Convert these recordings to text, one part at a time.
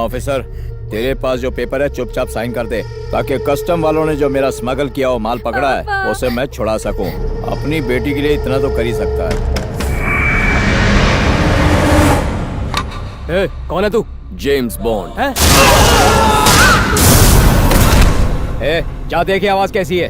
Officer, तेरे पास जो paper है चुपचाप साइन कर दे, ताकि कस्टम वालों ने जो मेरा स्मगल किया वो माल पकड़ा है उसे मैं छुड़ा सकूं। अपनी बेटी के लिए इतना तो कर ही सकता है। कौन है तू? जेम्स बॉन्ड है? जा देखिए आवाज कैसी है।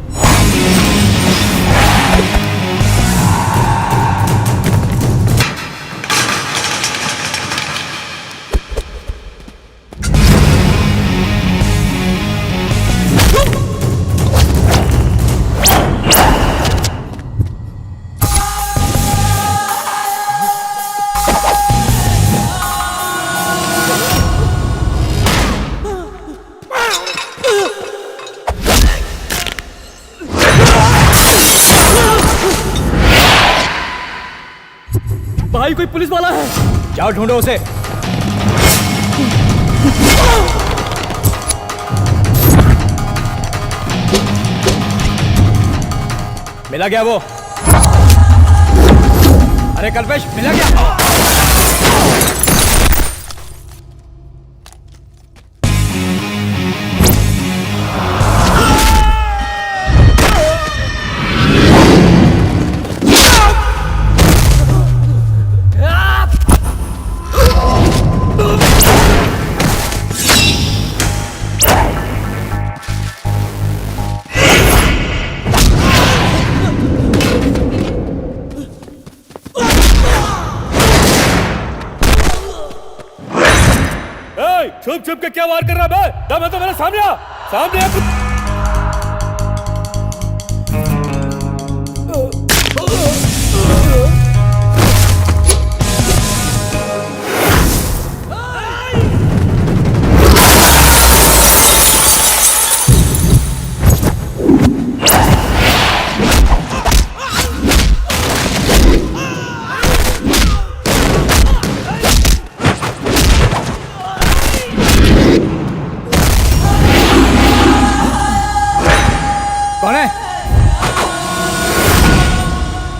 भाई कोई पुलिस वाला है, जाओ ढूंढो उसे। मिला गया वो? अरे कल्पेश, मिला गया? छुप छुप के क्या वार कर रहा है? दम है तो मेरे सामने आ, सामने आ।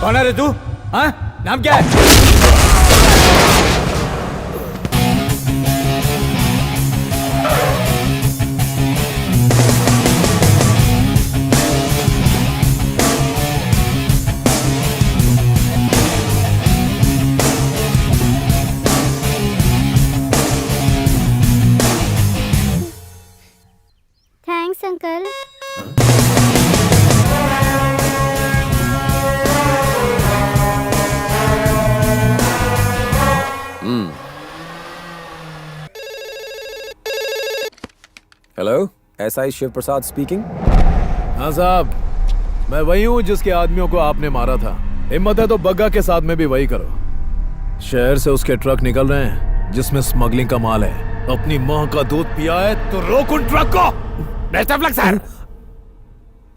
कौन है रे तू? हाँ, नाम क्या है? Thanks uncle. Hello, SI Shiv Prasad speaking. हाँ साहब, मैं वही हूँ जिसके आदमियों को आपने मारा था। हिम्मत है तो बग्गा के साथ में भी वही करो। शहर से उसके ट्रक निकल रहे हैं जिसमें स्मगलिंग का माल है। अपनी माँ का दूध पिया है तो रोक उन ट्रक को। Best of luck sir.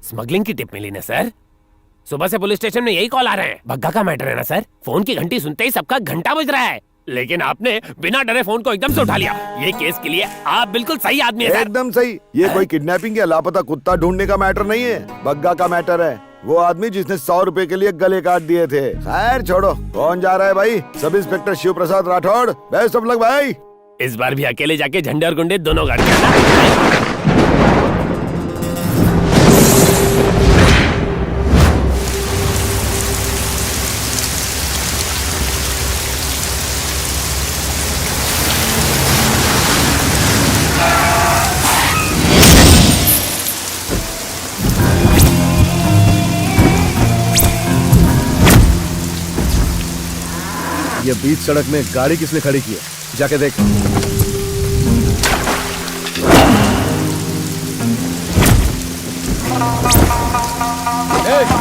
Smuggling की टिप मिली ना सर? सुबह से पुलिस स्टेशन में यही कॉल आ रहे हैं। बग्गा का मैटर है ना सर? फोन की घंटी सुनते ही सबका घंटा बज रहा है, लेकिन आपने बिना डरे फोन को एकदम से उठा लिया। ये केस के लिए आप बिल्कुल सही आदमी है सर। एकदम सही। ये कोई किडनैपिंग या लापता कुत्ता ढूंढने का मैटर नहीं है, बग्गा का मैटर है। वो आदमी जिसने 100 रुपए के लिए गले काट दिए थे। खैर छोड़ो, कौन जा रहा है भाई? Sub inspector Shiv Prasad Rathore. Best of luck भाई। इस बार भी अकेले जाके झंडे और गुंडे दोनों गाड़ के ये बीच सड़क में गाड़ी किसने खड़ी की है? जाके देख।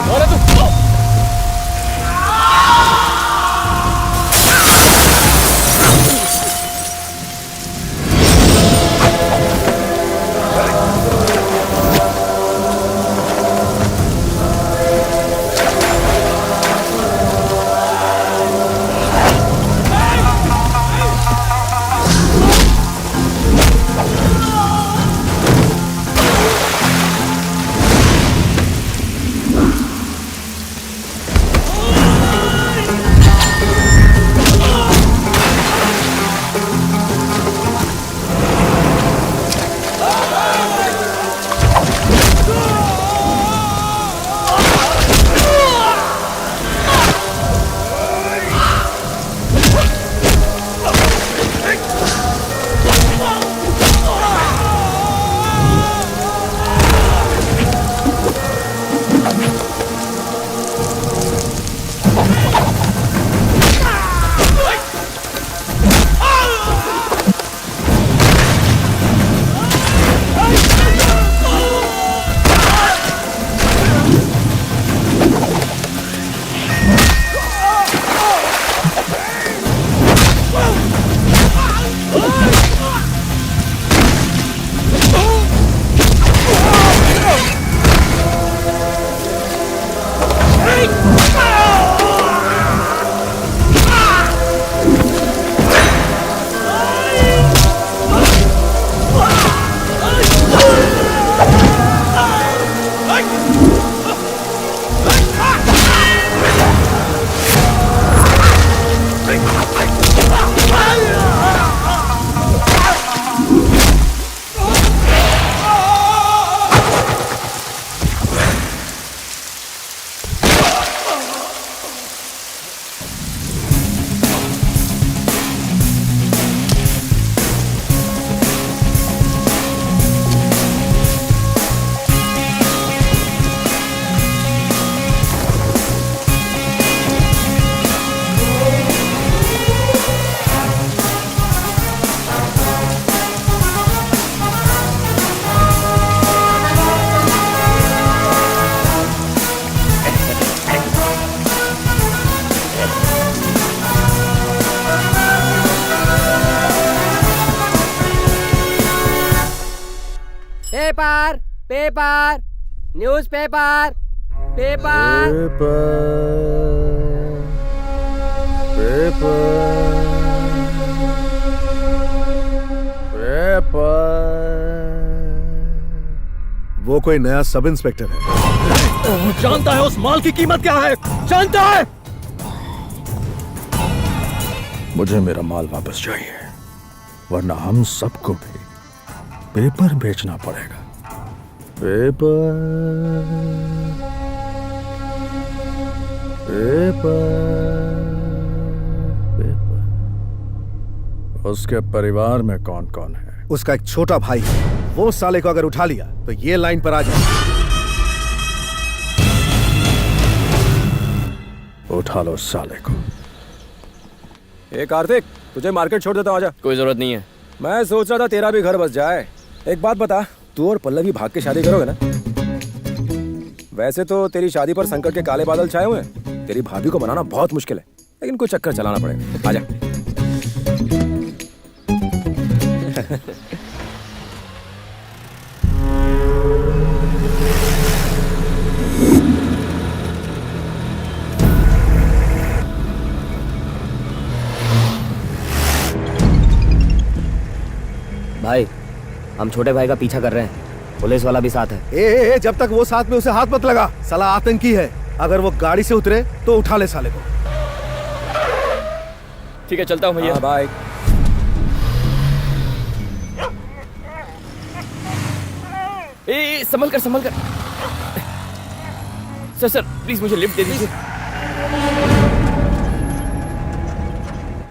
कौन है तू? Paper paper news paper paper वो कोई नया सब इंस्पेक्टर है। जानता है उस माल की कीमत क्या है? जानता है? मुझे मेरा माल वापस चाहिए, वरना हम सबको भी पेपर बेचना पड़ेगा। Paper paper. उसके परिवार में कौन कौन है? उसका एक छोटा भाई है। वो साले को अगर उठा लिया तो ये लाइन पर आ जाए। उठा लो साले को। ए कार्तिक, तुझे मार्केट छोड़ देता हूँ, आजा। कोई जरूरत नहीं है। मैं सोच रहा था तेरा भी घर बस जाए। एक बात बता, तू और पल्लवी भाग के शादी करोगे ना? वैसे तो तेरी शादी पर संकट के काले बादल छाए हुए हैं। तेरी भाभी को मनाना बहुत मुश्किल है, लेकिन कुछ चक्कर चलाना पड़ेगा। आजा। भाई, हम छोटे भाई का पीछा कर रहे हैं। पुलिस वाला भी साथ है। ए, जब तक वो साथ में उसे हाथ मत लगा। साला आतंकी है। अगर वो गाड़ी से उतरे तो उठा ले साले को। ठीक है, चलता हूँ भैया। बाय। संभल कर संभल कर। सर प्लीज मुझे लिफ्ट दे दीजिए।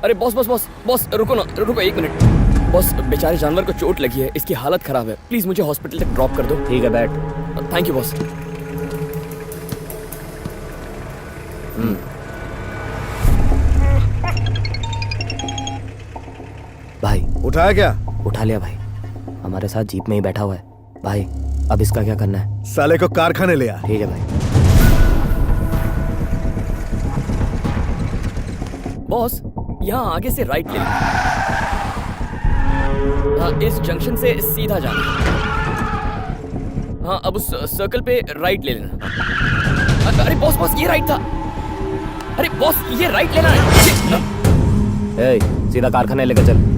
अरे बॉस बॉस बॉस बॉस, रुको ना, रुको 1 मिनट। बॉस, बेचारे जानवर को चोट लगी है, इसकी हालत खराब है। प्लीज मुझे हॉस्पिटल तक ड्रॉप कर दो। ठीक है, बैठ। Thank you boss. भाई, उठाया क्या? उठा लिया भाई। हमारे साथ जीप में ही बैठा हुआ है। भाई, अब इसका क्या करना है? साले को कारखाने ले आ। ठीक है भाई। बॉस, यहाँ आगे से राइट ले लेना। हाँ, इस जंक्शन से सीधा जाना। हाँ, अब उस सर्कल पे राइट ले लेना। अरे बॉस बॉस, ये राइट था। अरे बॉस, ये राइट लेना है। ए, सीधा कारखाने लेकर चल।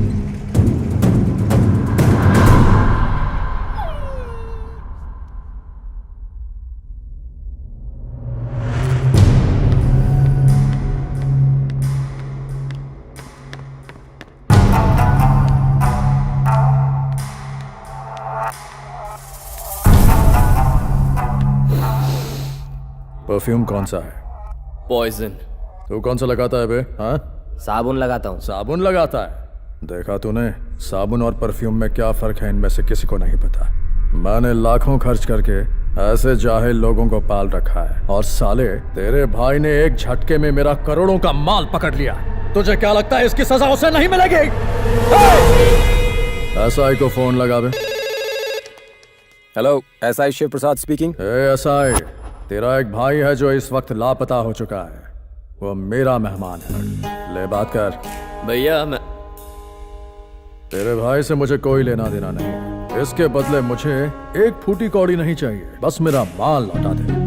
परफ्यूम कौन सा है? पॉइजन। तू कौन सा लगाता है बे? हाँ, साबुन लगाता हूँ। साबुन लगाता है? देखा तूने, साबुन और परफ्यूम में क्या फर्क है इनमें से किसी को नहीं पता। मैंने लाखों खर्च करके ऐसे जाहिल लोगों को पाल रखा है, और साले तेरे भाई ने एक झटके में मेरा करोड़ों का माल पकड़ लिया। तुझे क्या लगता है इसकी सजा उसे नहीं मिलेगी? एसआई को फोन लगा बे। Hello, SI Shiv Prasad speaking. SI, तेरा एक भाई है जो इस वक्त लापता हो चुका है। वो मेरा मेहमान है, ले बात कर। भैया, मैं तेरे भाई से मुझे कोई लेना देना नहीं। इसके बदले मुझे एक फूटी कौड़ी नहीं चाहिए, बस मेरा माल लौटा दे।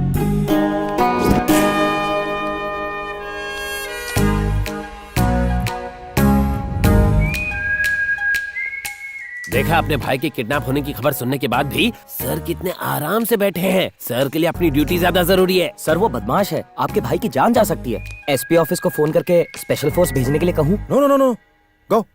देखा अपने भाई के किडनैप होने की खबर सुनने के बाद भी सर कितने आराम से बैठे हैं। सर के लिए अपनी ड्यूटी ज्यादा जरूरी है। सर वो बदमाश है, आपके भाई की जान जा सकती है। एसपी ऑफिस को फोन करके स्पेशल फोर्स भेजने के लिए कहूँ? नो नो नो नो, गो।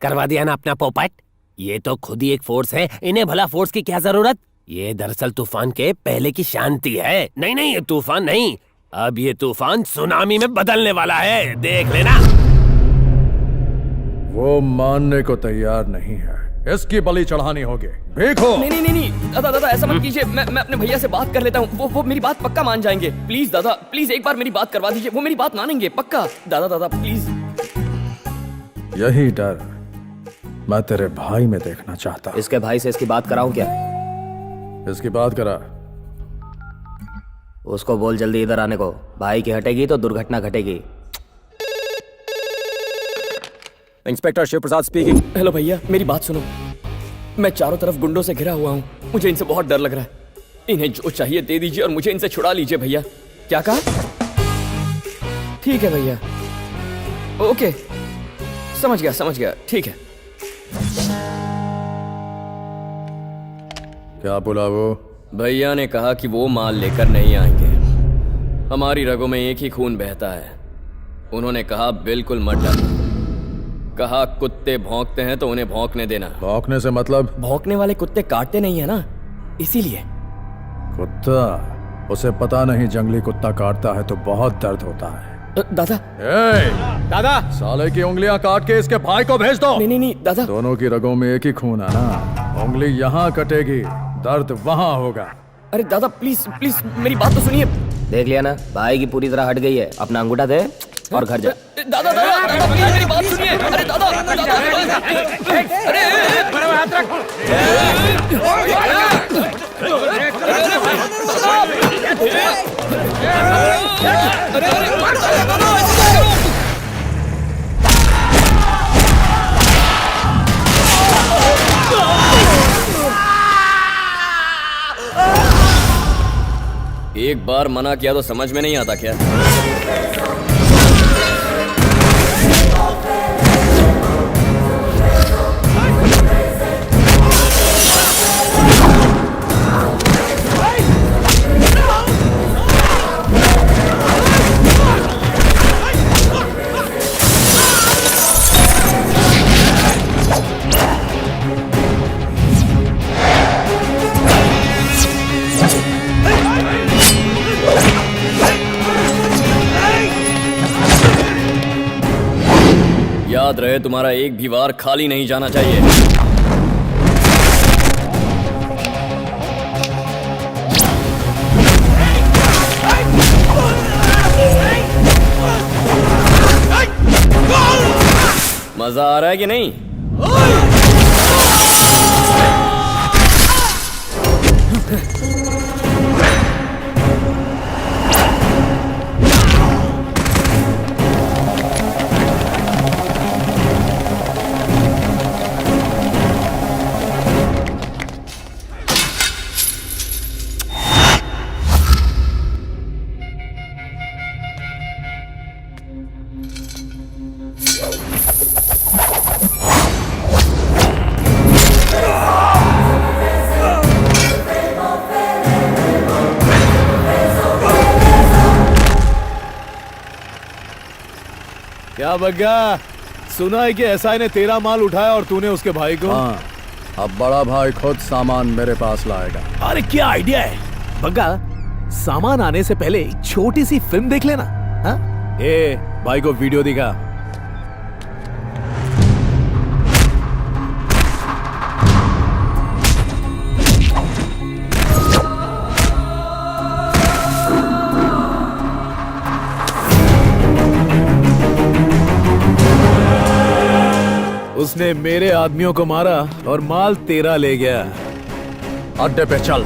करवा दिया ना अपना पोपट। ये तो खुद ही एक फोर्स है, इन्हें भला फोर्स की क्या जरूरत। ये दरअसल तूफान के पहले की शांति है। नहीं नहीं, ये तूफान नहीं, अब ये तूफान सुनामी में बदलने वाला है, देख लेना। वो मानने को तैयार नहीं है, इसकी बलि चढ़ानी होगी। देखो। नहीं नहीं नहीं नहीं, दादा दादा ऐसा मत कीजिए। मैं अपने भैया से बात कर लेता हूँ, वो मेरी बात पक्का मान जाएंगे। प्लीज दादा, प्लीज एक बार मेरी बात करवा दीजिए, वो मेरी बात मानेंगे पक्का। दादा दादा प्लीज। यही डर मैं तेरे भाई में देखना चाहता। इसके भाई से इसकी बात कराऊं क्या? इसकी बात करा। उसको बोल जल्दी इधर आने को। भाई की हटेगी तो दुर्घटना घटेगी। Inspector Shiv Prasad speaking. Hello भैया, मेरी बात सुनो। मैं चारों तरफ गुंडों से घिरा हुआ हूँ, मुझे इनसे बहुत डर लग रहा है। इन्हें जो चाहिए दे दीजिए और मुझे इनसे छुड़ा लीजिए भैया। क्या कहा? ठीक है भैया, ओके, समझ गया, ठीक है। क्या बोला वो? भैया ने कहा कि वो माल लेकर नहीं आएंगे। हमारी रगों में एक ही खून बहता है। उन्होंने कहा बिल्कुल मत डरो। कहा कुत्ते भौंकते हैं तो उन्हें भौंकने देना। भौंकने से मतलब? भौंकने वाले कुत्ते काटते नहीं है ना, इसीलिए। कुत्ता? उसे पता नहीं जंगली कुत्ता काटता है तो बहुत दर्द होता है। दादा। दादा, साले की उंगलियां काट के इसके भाई को भेज दो। नहीं दादा। दोनों की रगों में एक ही खून है ना, उंगली यहाँ कटेगी, दर्द वहाँ होगा। अरे दादा प्लीज प्लीज मेरी बात तो सुनिए। देख लिया ना, भाई की पूरी तरह हट गई है। अपना अंगूठा दे और घर जा। दादा प्लीज मेरी बात सुनिए। अरे दादा एक बार मना किया तो समझ में नहीं आता क्या? याद रहे, तुम्हारा एक भी वार खाली नहीं जाना चाहिए। मजा आ रहा है कि नहीं? क्या बग्गा, सुना है कि एसआई ने तेरा माल उठाया और तूने उसके भाई को? हाँ, अब बड़ा भाई खुद सामान मेरे पास लाएगा। अरे क्या आइडिया है बग्गा, सामान आने से पहले एक छोटी सी फिल्म देख लेना। हाँ? ए, भाई को वीडियो दिखा। उसने मेरे आदमियों को मारा और माल तेरा ले गया। अड्डे पे चल।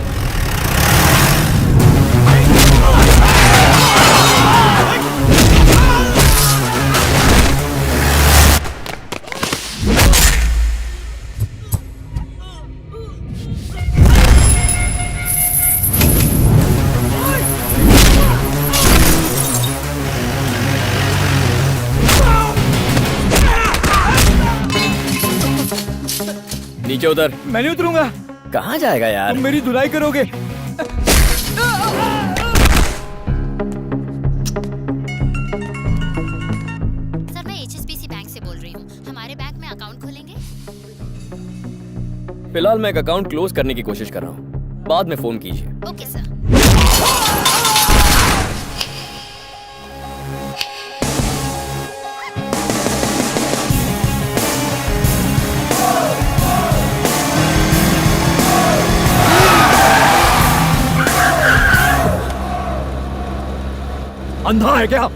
नीचे उतर। मैं नहीं उतरूंगा। कहाँ जाएगा यार? तुम मेरी धुलाई करोगे। सर मैं HSBC बैंक से बोल रही हूँ, हमारे बैंक में अकाउंट खोलेंगे? फिलहाल मैं एक अकाउंट क्लोज करने की कोशिश कर रहा हूँ, बाद में फोन कीजिए। Okay sir. अंधा है क्या?